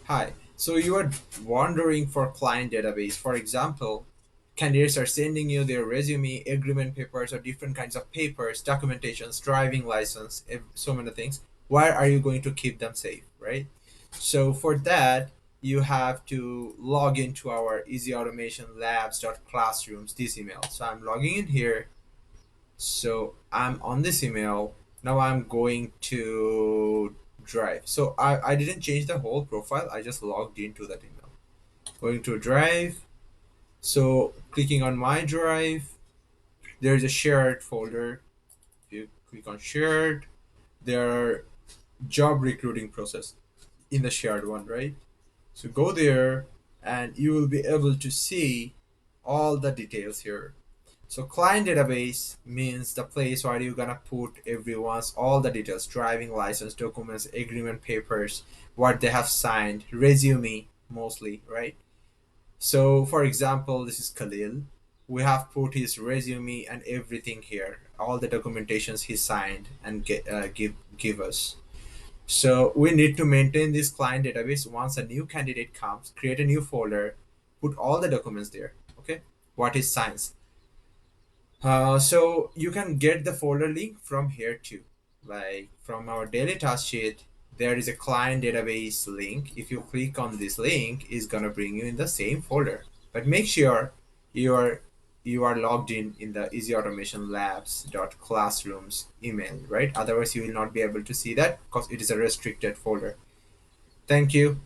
Hi. So you are wondering for client database. For example, candidates are sending you their resume, agreement papers, or different kinds of papers, documentations, driving license, so many things. Where are you going to keep them safe, right? So for that, you have to log into our easyautomationlabs.classrooms, this email. So I'm logging in here. So I'm on this email. Now I'm going to Drive. So I didn't change the whole profile. I just logged into that email. Going to Drive. So clicking on my Drive, there's a shared folder. If you click on shared, there are job recruiting process in the shared one, right? So go there and you will be able to see all the details here. So client database means the place where you're gonna put everyone's all the details, driving license, documents, agreement papers, what they have signed, resume mostly, right? So for example, this is Khalil. We have put his resume and everything here, all the documentations he signed and give us. So we need to maintain this client database. Once a new candidate comes, create a new folder, put all the documents there. Okay, what is science? So you can get the folder link from here too. Like from our daily task sheet, there is a client database link. If you click on this link, it's gonna bring you in the same folder. But make sure you are you are logged in the easyautomationlabs.classrooms email, right? Otherwise, you will not be able to see that because it is a restricted folder. Thank you.